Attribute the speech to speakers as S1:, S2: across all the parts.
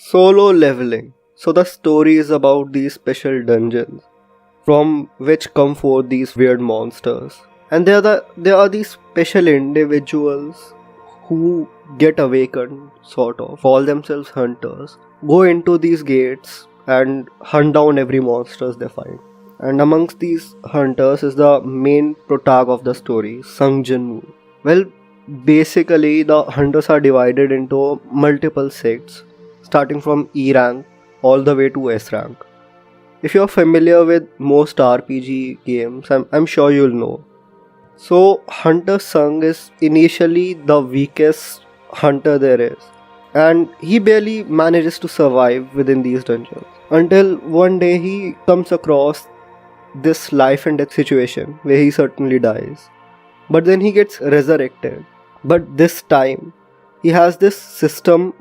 S1: Solo leveling. So the story is about these special dungeons from which come forth these weird monsters. And there are these special individuals who get awakened, sort of, call themselves hunters, go into these gates and hunt down every monsters they find. And amongst these hunters is the main protag of the story, Sung Jinwoo. Well, basically the hunters are divided into multiple sects, starting from E rank all the way to S rank. If you're familiar with most RPG games, I'm sure you'll know. So, Hunter Sung is initially the weakest hunter there is, and he barely manages to survive within these dungeons until one day he comes across this life and death situation where he certainly dies. But then he gets resurrected. But this time, he has this system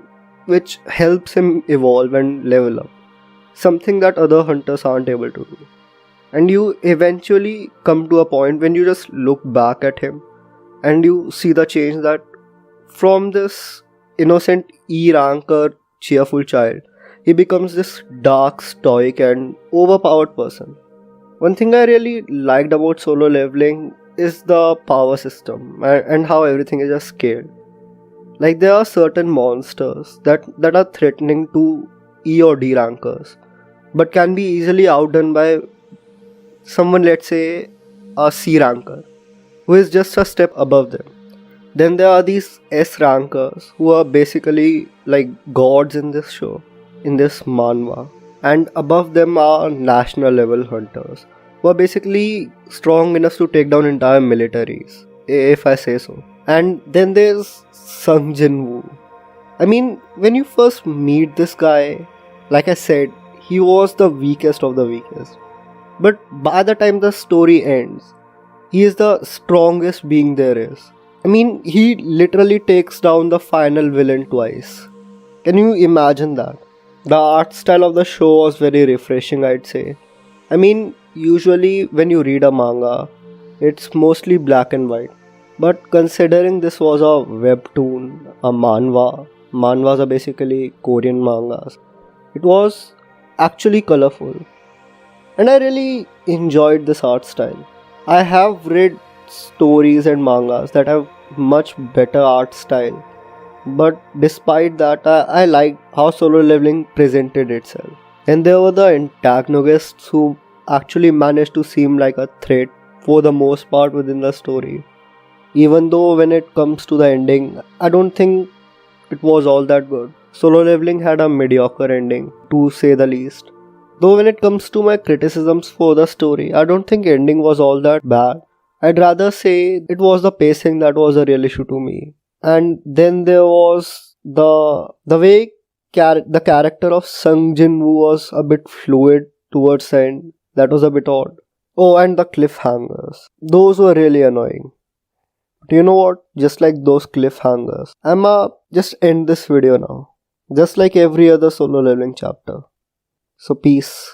S1: which helps him evolve and level up, something that other hunters aren't able to do. And you eventually come to a point when you just look back at him and you see the change that from this innocent E ranker cheerful child, he becomes this dark, stoic, and overpowered person. One thing I really liked about solo leveling is the power system and how everything is just scaled. Like there are certain monsters that are threatening to E or D rankers, but can be easily outdone by someone, let's say a C ranker, who is just a step above them. Then there are these S rankers who are basically like gods in this show, in this manhwa. And above them are national level hunters who are basically strong enough to take down entire militaries, if I say so. And then there's Sung Jinwoo. I mean, when you first meet this guy, like I said, he was the weakest of the weakest. But by the time the story ends, he is the strongest being there is. I mean, he literally takes down the final villain twice. Can you imagine that? The art style of the show was very refreshing, I'd say. I mean, usually when you read a manga, it's mostly black and white. But considering this was a webtoon, a manhwas are basically Korean mangas, it was actually colorful. And I really enjoyed this art style. I have read stories and mangas that have much better art style, but despite that, I liked how solo leveling presented itself. And there were the antagonists who actually managed to seem like a threat for the most part within the story. Even though when it comes to the ending, I don't think it was all that good. Solo leveling had a mediocre ending, to say the least. Though when it comes to my criticisms for the story, I don't think ending was all that bad. I'd rather say it was the pacing that was a real issue to me. And then there was the way the character of Sung Jinwoo was a bit fluid towards the end. That was a bit odd. Oh, and the cliffhangers. Those were really annoying. But you know what? Just like those cliffhangers, I'ma just end this video now. Just like every other solo leveling chapter. So peace.